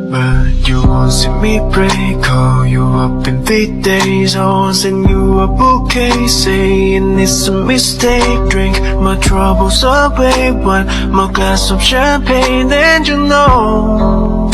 But you won't see me pray, call you up in 3 days. I won't send you a bouquet, saying it's a mistake. Drink my troubles away, one more glass of champagne, and you know.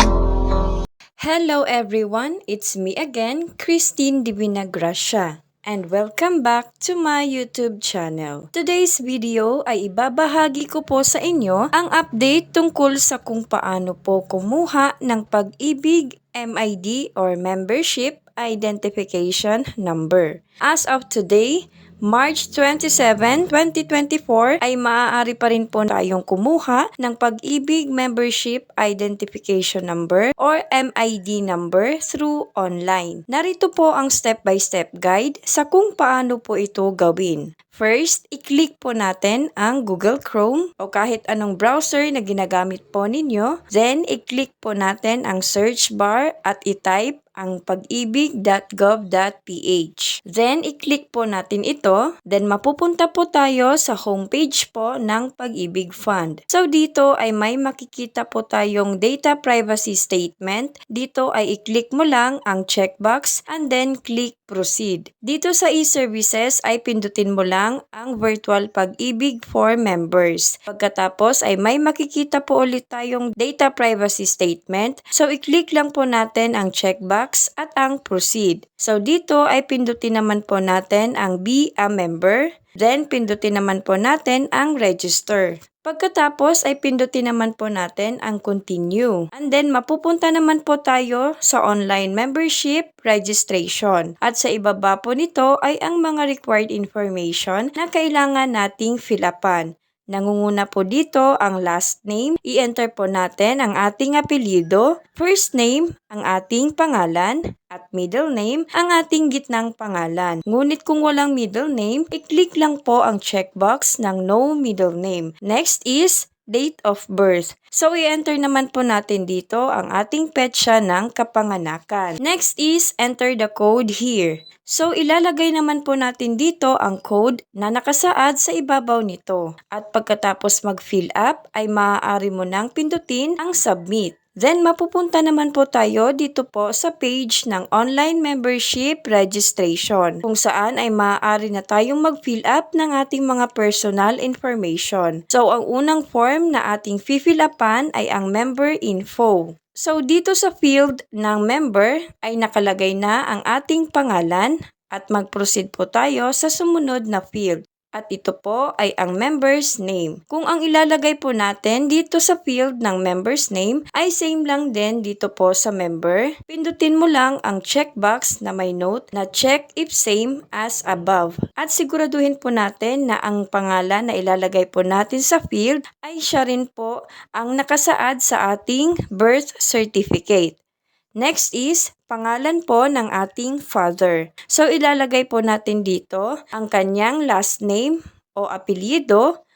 Hello everyone, it's me again, Christine Divina Gracia, and welcome back to my YouTube channel. Today's video ay ibabahagi ko po sa inyo ang update tungkol sa kung paano po kumuha ng Pag-ibig MID or Membership Identification Number. As of today, March 27, 2024 ay maaari pa rin po tayong kumuha ng Pag-ibig Membership Identification Number or MID number through online. Narito po ang step-by-step guide sa kung paano po ito gawin. First, i-click po natin ang Google Chrome o kahit anong browser na ginagamit po ninyo. Then, i-click po natin ang search bar at i-type ang pagibig.gov.ph. Then, i-click po natin ito. Then, mapupunta po tayo sa homepage po ng Pag-ibig Fund. So, dito ay may makikita po tayong data privacy statement. Dito ay i-click mo lang ang checkbox and then click proceed. Dito sa e-services ay pindutin mo lang ang virtual Pag-ibig for members. Pagkatapos ay may makikita po ulit tayong data privacy statement. So, i-click lang po natin ang checkbox at ang proceed. So, dito ay pindutin naman po natin ang be a member. Then, pindutin naman po natin ang register. Pagkatapos ay pindutin naman po natin ang continue. And then mapupunta naman po tayo sa online membership registration. At sa ibaba po nito ay ang mga required information na kailangan nating fill upan. Nangunguna po dito ang last name. I-enter po natin ang ating apelyido, first name, ang ating pangalan, at middle name, ang ating gitnang pangalan. Ngunit kung walang middle name, i-click lang po ang checkbox ng no middle name. Next is date of birth. So, i-enter naman po natin dito ang ating petsa ng kapanganakan. Next is enter the code here. So, ilalagay naman po natin dito ang code na nakasaad sa ibabaw nito. At pagkatapos mag-fill up, ay maaari mo nang pindutin ang submit. Then, mapupunta naman po tayo dito po sa page ng online membership registration, kung saan ay maaari na tayong mag-fill up ng ating mga personal information. So, ang unang form na ating fill upan ay ang member info. So, dito sa field ng member ay nakalagay na ang ating pangalan at mag-proceed po tayo sa sumunod na field. At ito po ay ang member's name. Kung ang ilalagay po natin dito sa field ng member's name ay same lang din dito po sa member, pindutin mo lang ang checkbox na may note na check if same as above. At siguraduhin po natin na ang pangalan na ilalagay po natin sa field ay siya rin po ang nakasaad sa ating birth certificate. Next is pangalan po ng ating father. So, ilalagay po natin dito ang kanyang last name o apelyido,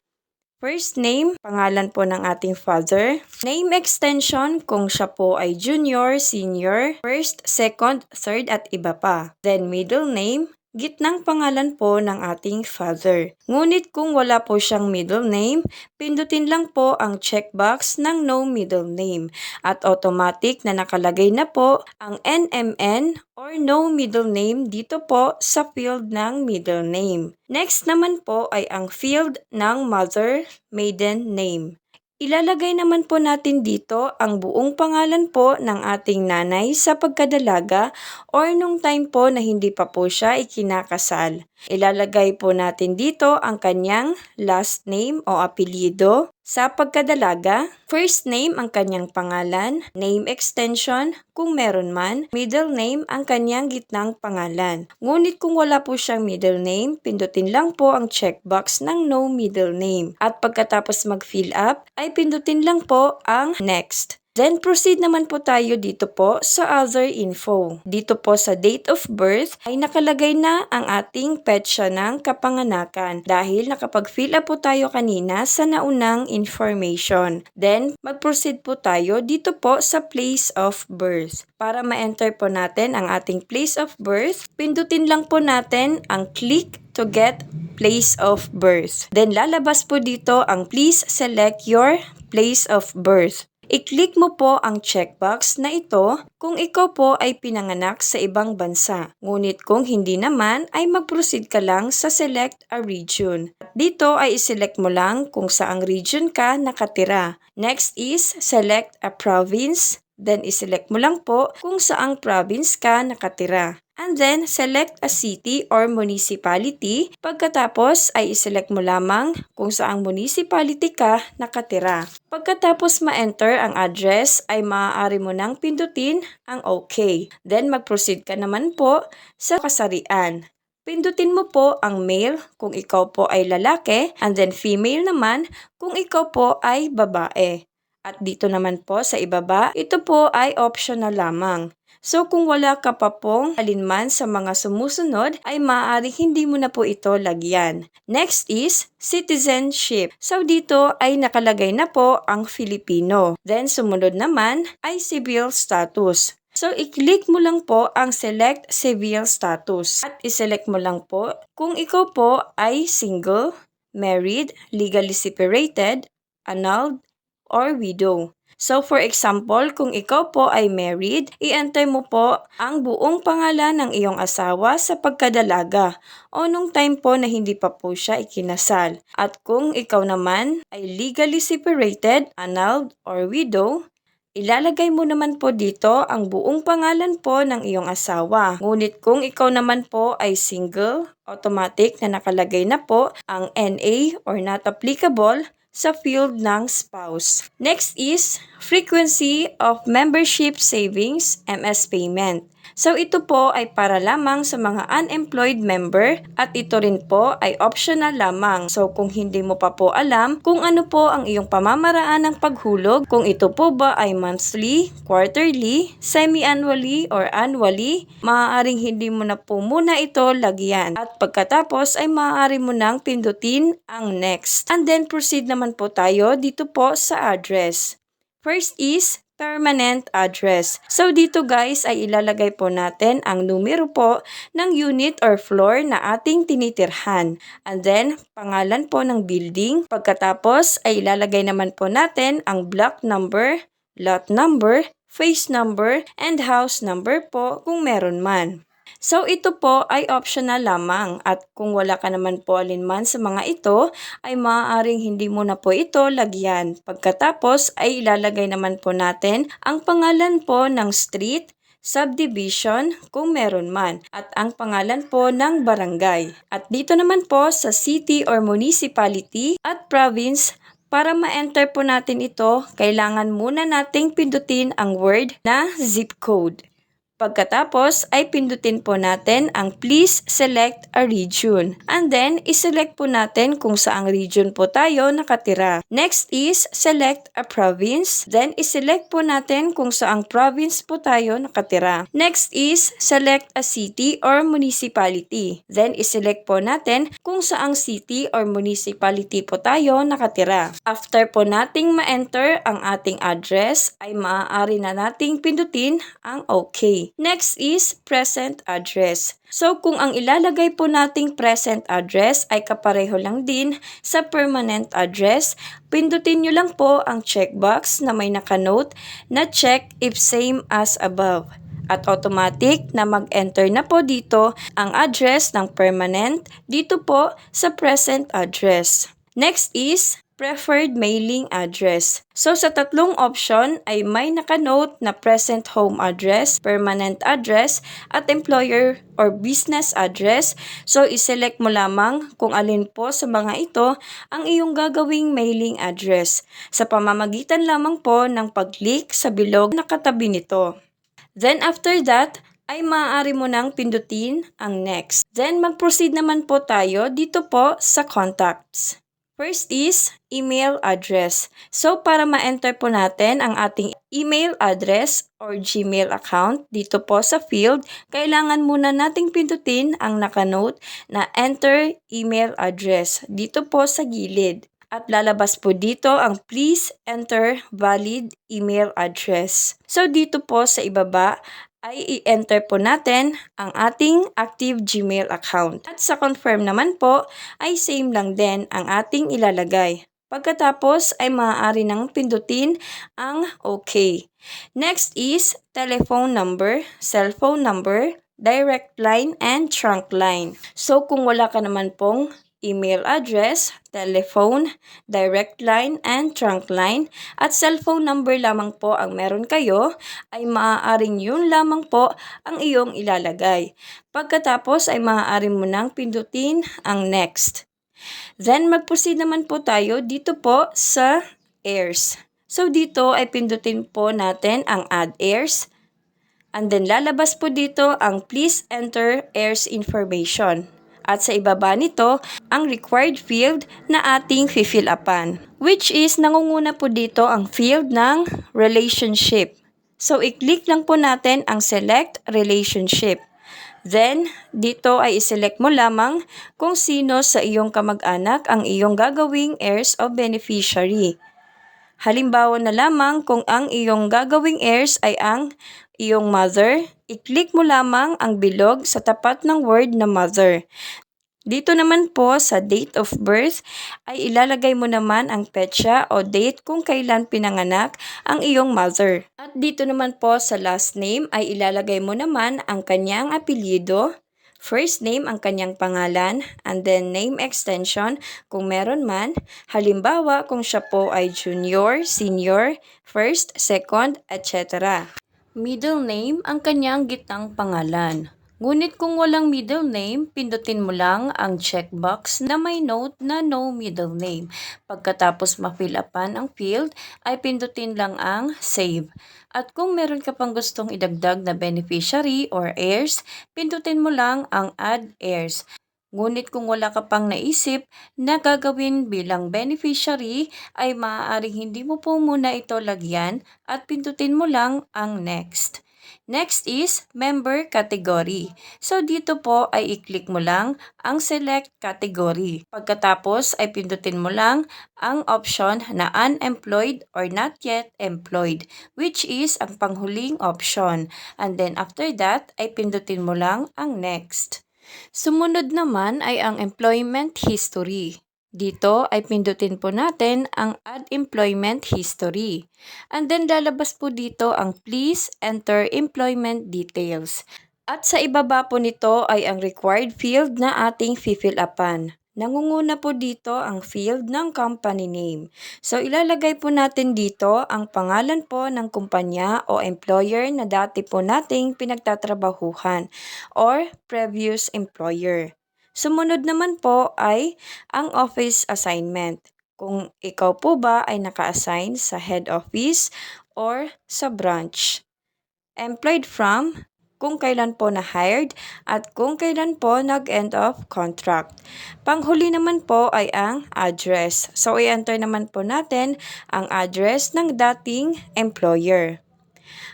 first name, pangalan po ng ating father, name extension kung siya po ay junior, senior, first, second, third at iba pa. Then, middle name, gitnang pangalan po ng ating father. Ngunit kung wala po siyang middle name, pindutin lang po ang checkbox ng no middle name at automatic na nakalagay na po ang NMN or no middle name dito po sa field ng middle name. Next naman po ay ang field ng mother maiden name. Ilalagay naman po natin dito ang buong pangalan po ng ating nanay sa pagkadalaga or nung time po na hindi pa po siya ikinakasal. Ilalagay po natin dito ang kanyang last name o apelyido sa pagkadalaga, first name ang kanyang pangalan, name extension kung meron man, middle name ang kanyang gitnang pangalan. Ngunit kung wala po siyang middle name, pindutin lang po ang checkbox ng no middle name. At pagkatapos mag-fill up, ay pindutin lang po ang next. Then, proceed naman po tayo dito po sa other info. Dito po sa date of birth ay nakalagay na ang ating petsa ng kapanganakan dahil nakapag-fill up po tayo kanina sa naunang information. Then, mag-proceed po tayo dito po sa place of birth. Para ma-enter po natin ang ating place of birth, pindutin lang po natin ang click to get place of birth. Then, lalabas po dito ang please select your place of birth. I-click mo po ang checkbox na ito kung ikaw po ay pinanganak sa ibang bansa. Ngunit kung hindi naman ay mag-proceed ka lang sa select a region. At dito ay iselect mo lang kung saang region ka nakatira. Next is select a province. Then iselect mo lang po kung saang province ka nakatira. And then, select a city or municipality. Pagkatapos ay iselect mo lamang kung saang municipality ka nakatira. Pagkatapos ma-enter ang address ay maaari mo nang pindutin ang OK. Then mag-proceed ka naman po sa kasarian. Pindutin mo po ang male kung ikaw po ay lalaki and then female naman kung ikaw po ay babae. At dito naman po sa ibaba, ito po ay optional lamang. So kung wala ka pa pong alinman sa mga sumusunod ay maaari hindi mo na po ito lagyan. Next is citizenship. So dito ay nakalagay na po ang Filipino. Then sumunod naman ay civil status. So i-click mo lang po ang select civil status at i-select mo lang po kung ikaw po ay single, married, legally separated, annulled, or widow. So for example, kung ikaw po ay married, i-enter mo po ang buong pangalan ng iyong asawa sa pagkadalaga o nung time po na hindi pa po siya ikinasal. At kung ikaw naman ay legally separated, annulled, or widow, ilalagay mo naman po dito ang buong pangalan po ng iyong asawa. Ngunit kung ikaw naman po ay single, automatic na nakalagay na po ang NA or not applicable sa field ng spouse. Next is frequency of membership savings MS payment. So ito po ay para lamang sa mga unemployed member at ito rin po ay optional lamang. So kung hindi mo pa po alam kung ano po ang iyong pamamaraan ng paghulog, kung ito po ba ay monthly, quarterly, semi-annually, or annually, maaaring hindi mo na po muna ito lagyan. At pagkatapos ay maaari mo nang pindutin ang next. And then proceed naman po tayo dito po sa address. First is permanent address. So dito guys ay ilalagay po natin ang numero po ng unit or floor na ating tinitirhan. And then pangalan po ng building. Pagkatapos ay ilalagay naman po natin ang block number, lot number, phase number, and house number po kung meron man. So ito po ay optional lamang at kung wala ka naman po alinman sa mga ito ay maaaring hindi mo na po ito lagyan. Pagkatapos ay ilalagay naman po natin ang pangalan po ng street, subdivision kung meron man at ang pangalan po ng barangay. At dito naman po sa city or municipality at province, para ma-enter po natin ito, kailangan muna nating pindutin ang word na zip code. Pagkatapos ay pindutin po natin ang please select a region. And then, iselect po natin kung saang region po tayo nakatira. Next is select a province. Then, iselect po natin kung saang province po tayo nakatira. Next is select a city or municipality. Then, iselect po natin kung saang city or municipality po tayo nakatira. After po nating ma-enter ang ating address, ay maaari na nating pindutin ang OK. Next is present address. So kung ang ilalagay po nating present address ay kapareho lang din sa permanent address, pindutin nyo lang po ang checkbox na may nakanote na check if same as above. At automatic na mag-enter na po dito ang address ng permanent dito po sa present address. Next is preferred mailing address. So sa tatlong option ay may nakanote na present home address, permanent address, at employer or business address. So iselect mo lamang kung alin po sa mga ito ang iyong gagawing mailing address sa pamamagitan lamang po ng pag-click sa bilog na katabi nito. Then after that, ay maaari mo nang pindutin ang next. Then mag-proceed naman po tayo dito po sa contacts. First is email address. So para ma-enter po natin ang ating email address or Gmail account dito po sa field, kailangan muna nating pindutin ang nakanote na enter email address dito po sa gilid. At lalabas po dito ang please enter valid email address. So dito po sa ibaba ay i-enter po natin ang ating active Gmail account. At sa confirm naman po ay same lang din ang ating ilalagay. Pagkatapos ay maaari nang pindutin ang OK. Next is telephone number, cellphone number, direct line, and trunk line. So kung wala ka naman pong email address, telephone, direct line, and trunk line, at cellphone number lamang po ang meron kayo, ay maaaring yun lamang po ang iyong ilalagay. Pagkatapos ay maaari mo nang pindutin ang next. Then mag-proceed naman po tayo dito po sa heirs. So dito ay pindutin po natin ang add heirs. And then lalabas po dito ang please enter heirs information. At sa ibaba nito, ang required field na ating fill upan, which is nangunguna po dito ang field ng relationship. So i-click lang po natin ang select relationship. Then, dito ay iselect mo lamang kung sino sa iyong kamag-anak ang iyong gagawing heirs o beneficiary. Halimbawa na lamang kung ang iyong gagawing heirs ay ang iyong mother, i-click mo lamang ang bilog sa tapat ng word na mother. Dito naman po sa date of birth ay ilalagay mo naman ang petsa o date kung kailan pinanganak ang iyong mother. At dito naman po sa last name ay ilalagay mo naman ang kanyang apelyido, first name ang kanyang pangalan, and then name extension kung meron man. Halimbawa kung siya po ay junior, senior, first, second, etc. Middle name ang kanyang gitnang pangalan. Ngunit kung walang middle name, pindutin mo lang ang checkbox na may note na no middle name. Pagkatapos ma-fill upan ang field, ay pindutin lang ang save. At kung meron ka pang gustong idagdag na beneficiary or heirs, pindutin mo lang ang add heirs. Ngunit kung wala ka pang naisip na gagawin bilang beneficiary, ay maaaring hindi mo po muna ito lagyan at pindutin mo lang ang next. Next is member category. So dito po ay i-click mo lang ang select category. Pagkatapos ay pindutin mo lang ang option na unemployed or not yet employed, which is ang panghuling option. And then after that ay pindutin mo lang ang next. Sumunod naman ay ang employment history. Dito ay pindutin po natin ang add employment history. And then lalabas po dito ang please enter employment details. At sa ibaba po nito ay ang required field na ating fill upan. Nangunguna po dito ang field ng company name. So ilalagay po natin dito ang pangalan po ng kumpanya o employer na dati po nating pinagtatrabahuhan or previous employer. Sumunod naman po ay ang office assignment. Kung ikaw po ba ay naka-assign sa head office or sa branch. Employed from, kung kailan po na-hired at kung kailan po nag-end of contract. Panghuli naman po ay ang address. So i-enter naman po natin ang address ng dating employer.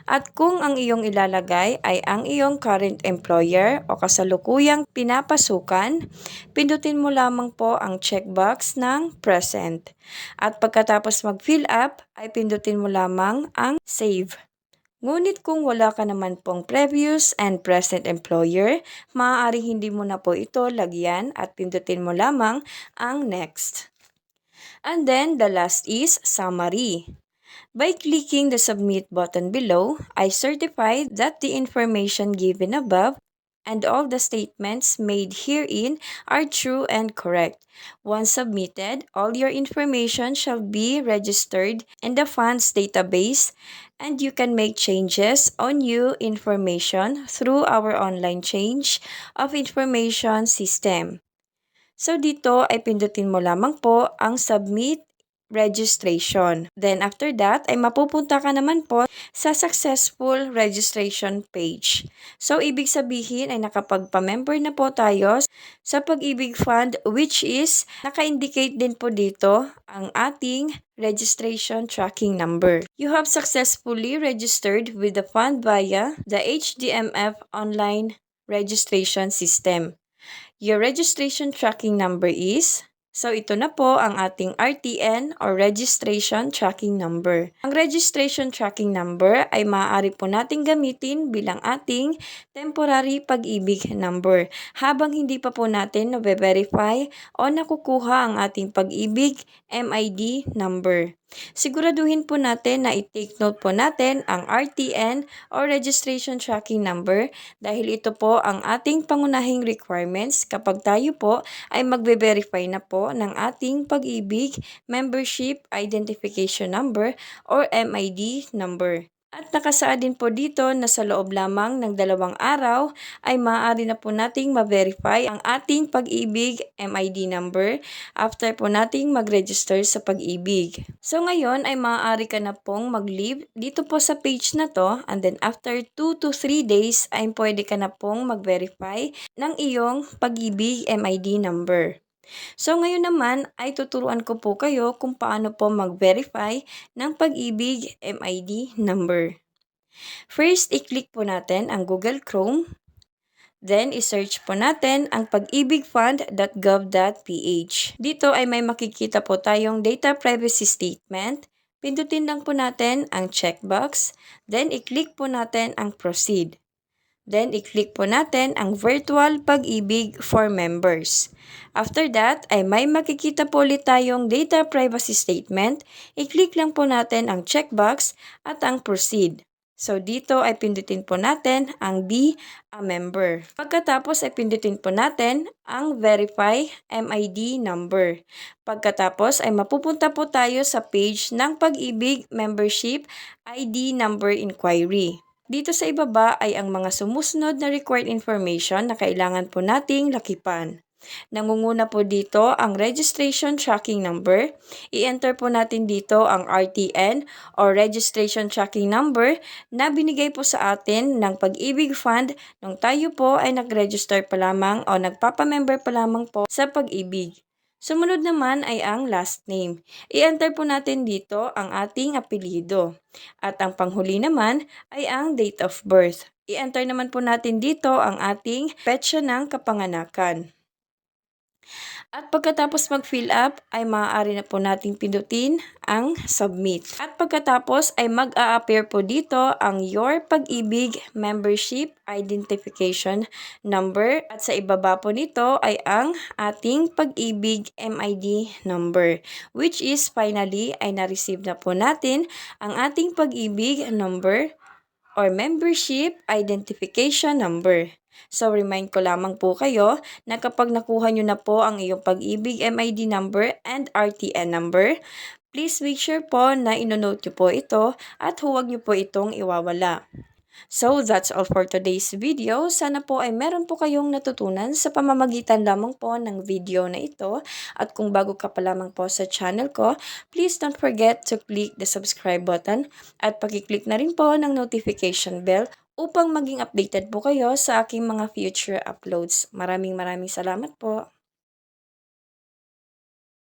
At kung ang iyong ilalagay ay ang iyong current employer o kasalukuyang pinapasukan, pindutin mo lamang po ang checkbox ng present. At pagkatapos mag-fill up, ay pindutin mo lamang ang save. Ngunit kung wala ka naman pong previous and present employer, maaaring hindi mo na po ito lagyan at pindutin mo lamang ang next. And then the last is summary. By clicking the submit button below, I certify that the information given above and all the statements made herein are true and correct. Once submitted, all your information shall be registered in the funds database and you can make changes on new information through our online change of information system. So dito ay pindutin mo lamang po ang submit registration. Then after that ay mapupunta ka naman po sa successful registration page. So ibig sabihin ay nakapagpa-member na po tayo sa Pag-ibig Fund, which is naka-indicate din po dito ang ating registration tracking number. You have successfully registered with the fund via the HDMF online registration system. Your registration tracking number is So, ito na po ang ating RTN or Registration Tracking Number. Ang Registration Tracking Number ay maaari po nating gamitin bilang ating temporary pag-ibig number habang hindi pa po natin na-verify o nakukuha ang ating pag-ibig MID number. Siguraduhin po natin na i-take note po natin ang RTN or Registration Tracking Number dahil ito po ang ating pangunahing requirements kapag tayo po ay magbe-verify na po ng ating pag-ibig Membership Identification Number or MID number. At nakasaad din po dito na sa loob lamang ng 2 araw ay maaari na po nating ma-verify ang ating pag-ibig MID number after po nating mag-register sa pag-ibig. So ngayon ay maaari ka na pong mag-leave dito po sa page na to and then after 2 to 3 days ay pwede ka na pong mag-verify ng iyong pag-ibig MID number. So ngayon naman ay tuturuan ko po kayo kung paano po mag-verify ng pag-ibig MID number. First, i-click po natin ang Google Chrome. Then, i-search po natin ang pag-ibigfund.gov.ph. Dito ay may makikita po tayong data privacy statement. Pindutin lang po natin ang checkbox. Then, i-click po natin ang proceed. Then, i-click po natin ang virtual pag-ibig for members. After that, ay may makikita po ulit tayong data privacy statement. I-click lang po natin ang checkbox at ang proceed. So, dito ay pindutin po natin ang be a member. Pagkatapos ay pindutin po natin ang verify MID number. Pagkatapos ay mapupunta po tayo sa page ng pag-ibig membership ID number inquiry. Dito sa ibaba ay ang mga sumusunod na required information na kailangan po nating lakipan. Nangunguna po dito ang registration tracking number. I-enter po natin dito ang RTN or registration tracking number na binigay po sa atin ng Pag-ibig Fund nung tayo po ay nag-register pa lamang o nagpapamember pa lamang po sa Pag-ibig. Sumunod naman ay ang last name. I-enter po natin dito ang ating apelyido. At ang panghuli naman ay ang date of birth. I-enter naman po natin dito ang ating petsa ng kapanganakan. At pagkatapos mag-fill up, ay maaari na po nating pindutin ang submit. At pagkatapos ay mag-a-appear po dito ang your pag-ibig membership identification number. At sa ibaba po nito ay ang ating pag-ibig MID number. Which is finally ay na-receive na po natin ang ating pag-ibig number or membership identification number. So, remind ko lamang po kayo na kapag nakuha nyo na po ang iyong pag-ibig MID number and RTN number, please make sure po na inonote nyo po ito at huwag nyo po itong iwawala. So, that's all for today's video. Sana po ay meron po kayong natutunan sa pamamagitan lamang po ng video na ito. At kung bago ka pa lamang po sa channel ko, please don't forget to click the subscribe button at pakiclick na rin po ng notification bell upang maging updated po kayo sa aking mga future uploads. Maraming salamat po.